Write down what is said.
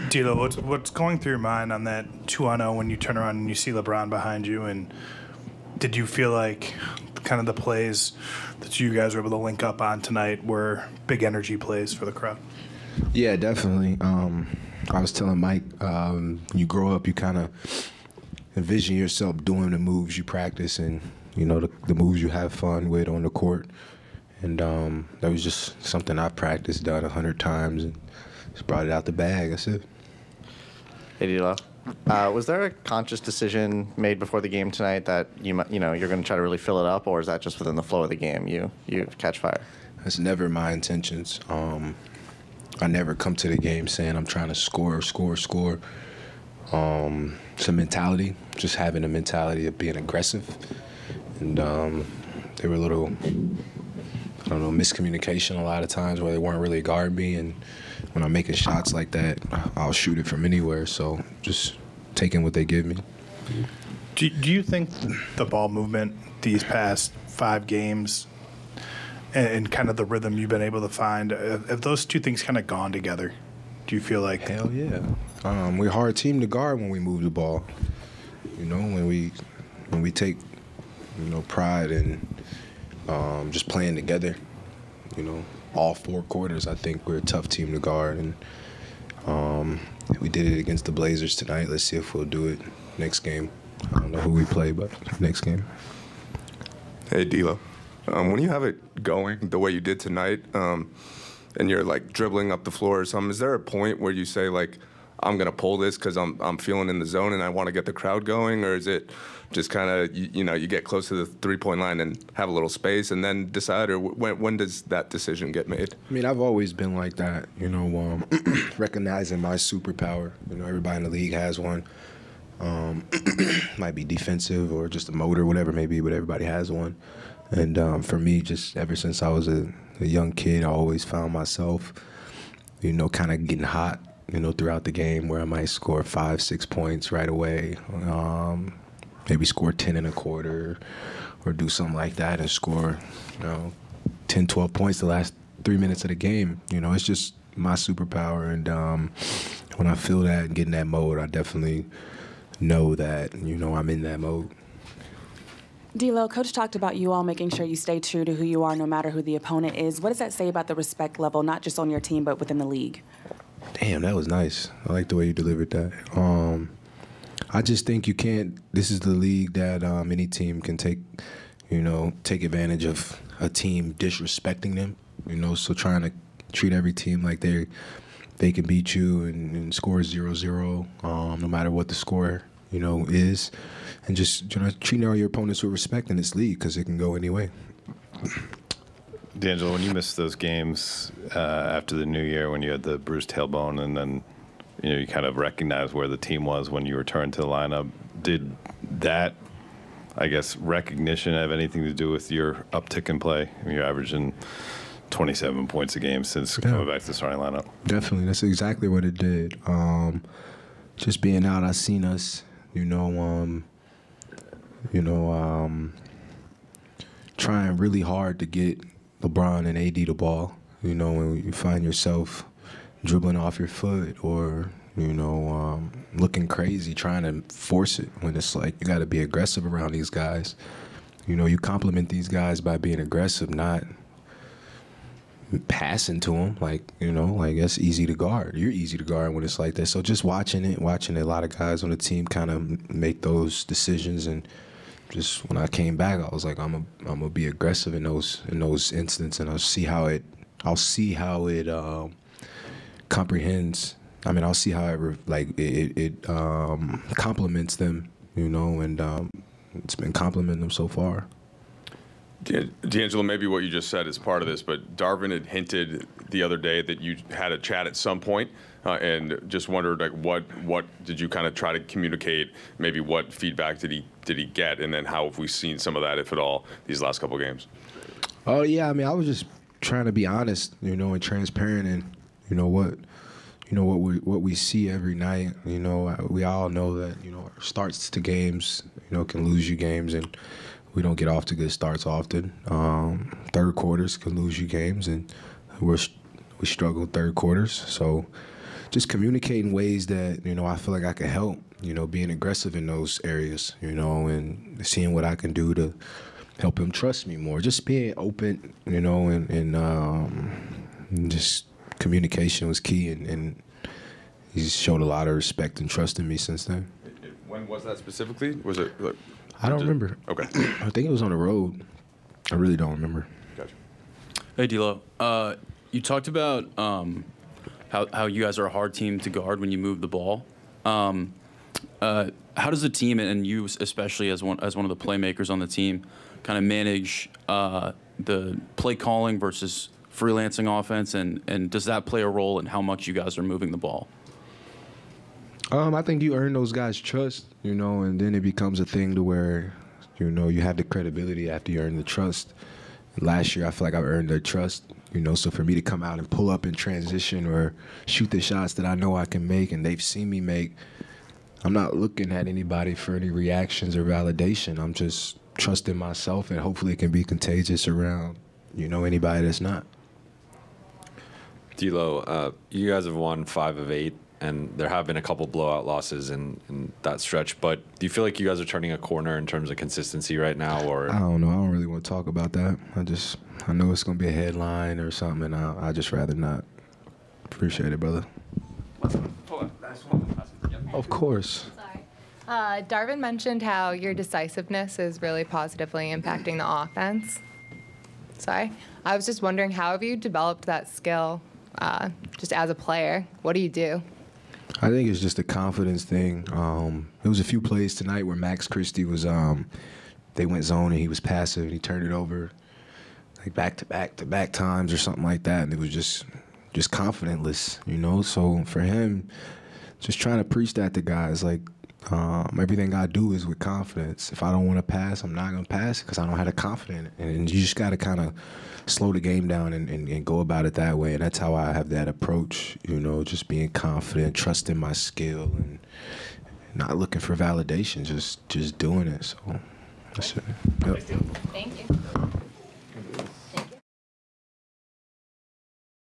D'Lo, what's going through your mind on that 2-on-0 when you turn around and you see LeBron behind you? And did you feel like kind of the plays that you guys were able to link up on tonight were big energy plays for the crowd? Yeah, definitely. I was telling Mike, when you grow up, you kind of envision yourself doing the moves you practice and, the moves you have fun with on the court. And that was just something I practiced, done 100 times, and just brought it out the bag. That's it. Hey, D'Lo. Was there a conscious decision made before the game tonight that you're going to try to really fill it up, or is that just within the flow of the game? You catch fire. That's never my intentions. I never come to the game saying I'm trying to score. It's a mentality, just having a mentality of being aggressive. And there were a little, miscommunication a lot of times where they weren't really guarding me. And when I'm making shots like that, I'll shoot it from anywhere. So just taking what they give me. Do you think the ball movement these past 5 games and kind of the rhythm you've been able to find, have those two things kind of gone together? Do you feel like? Hell yeah. We're a hard team to guard when we move the ball. When we take, pride in just playing together. All 4 quarters, I think we're a tough team to guard. And we did it against the Blazers tonight. Let's see if we'll do it next game. I don't know who we play, but next game. Hey, D'Lo. When you have it going the way you did tonight, and you're like dribbling up the floor or something, is there a point where you say like, I'm gonna pull this because I'm feeling in the zone and I want to get the crowd going, or is it just kind of you get close to the 3-point line and have a little space and then decide, or when does that decision get made? I mean, I've always been like that, recognizing my superpower. Everybody in the league has one. Might be defensive or just a motor, whatever it may be, but everybody has one. And for me, just ever since I was a young kid, I always found myself, kind of getting hot, throughout the game where I might score 5-6 points right away, maybe score 10 in a quarter or do something like that and score, 10, 12 points the last 3 minutes of the game. It's just my superpower. And when I feel that and get in that mode, I definitely know that, I'm in that mode. D'Lo, Coach talked about you all making sure you stay true to who you are no matter who the opponent is. What does that say about the respect level, not just on your team, but within the league? Damn, that was nice. I like the way you delivered that. I just think you can't – this is the league that any team can take advantage of a team disrespecting them, so trying to treat every team like they can beat you and score 0-0 no matter what the score, is. And just treating all your opponents with respect in this league because it can go any way. D'Angelo, when you missed those games after the new year when you had the bruised tailbone and then you kind of recognized where the team was when you returned to the lineup, did that, I guess, recognition have anything to do with your uptick in play? I mean, you're averaging 27 points a game since coming back to the starting lineup. Definitely. That's exactly what it did. Just being out, I seen us, trying really hard to get LeBron and AD the ball. When you find yourself dribbling off your foot or, looking crazy, trying to force it when it's like you got to be aggressive around these guys. You compliment these guys by being aggressive, not passing to them. Like that's easy to guard. You're easy to guard when it's like that. So just watching a lot of guys on the team kind of make those decisions. And just when I came back, I was like, I'm gonna be aggressive in those instances, and I'll see how it comprehends. I mean, I'll see how it complements them, and it's been complimenting them so far. D'Angelo, maybe what you just said is part of this, but Darvin had hinted the other day that you had a chat at some point, and just wondered, like, what did you kind of try to communicate? Maybe what feedback did he get, and then how have we seen some of that, if at all, these last couple games? Oh yeah, I mean, I was just trying to be honest, and transparent, and what we see every night. We all know that starts to games, can lose you games, and we don't get off to good starts often. Third quarters can lose you games, and we struggle third quarters. So just communicate in ways that, you know, I feel like I can help, you know, being aggressive in those areas, you know, and seeing what I can do to help him trust me more. Just being open, you know, and just communication was key, and he's showed a lot of respect and trust in me since then. When was that specifically? Was it? I don't remember. Okay. I think it was on the road. I really don't remember. Gotcha. Hey, D'Lo. You talked about how you guys are a hard team to guard when you move the ball. How does the team, and you especially as one of the playmakers on the team, kind of manage the play calling versus freelancing offense, and does that play a role in how much you guys are moving the ball? I think you earn those guys' trust, you know, and then it becomes a thing to where, you know, you have the credibility after you earn the trust. Last year, I feel like I earned their trust, you know, so for me to come out and pull up in transition or shoot the shots that I know I can make and they've seen me make, I'm not looking at anybody for any reactions or validation. I'm just trusting myself, and hopefully it can be contagious around, you know, anybody that's not. D'Lo, you guys have won 5 of 8, and there have been a couple blowout losses in that stretch. But do you feel like you guys are turning a corner in terms of consistency right now? Or I don't know. I don't really want to talk about that. I know it's going to be a headline or something, and I just rather not. Appreciate it, brother. Of course. Darvin mentioned how your decisiveness is really positively impacting the offense. Sorry. I was just wondering, how have you developed that skill just as a player? What do you do? I think it's just a confidence thing. There was a few plays tonight where Max Christie was, they went zone and he was passive and he turned it over like back-to-back times or something like that, and it was just confidentless, you know? So for him, just trying to preach that to guys, like, everything I do is with confidence. If I don't want to pass, I'm not going to pass because I don't have the confidence. And you just got to kind of slow the game down and go about it that way. And that's how I have that approach, you know, just being confident, trusting my skill, and not looking for validation, just doing it. So that's it. Yep. Thank you.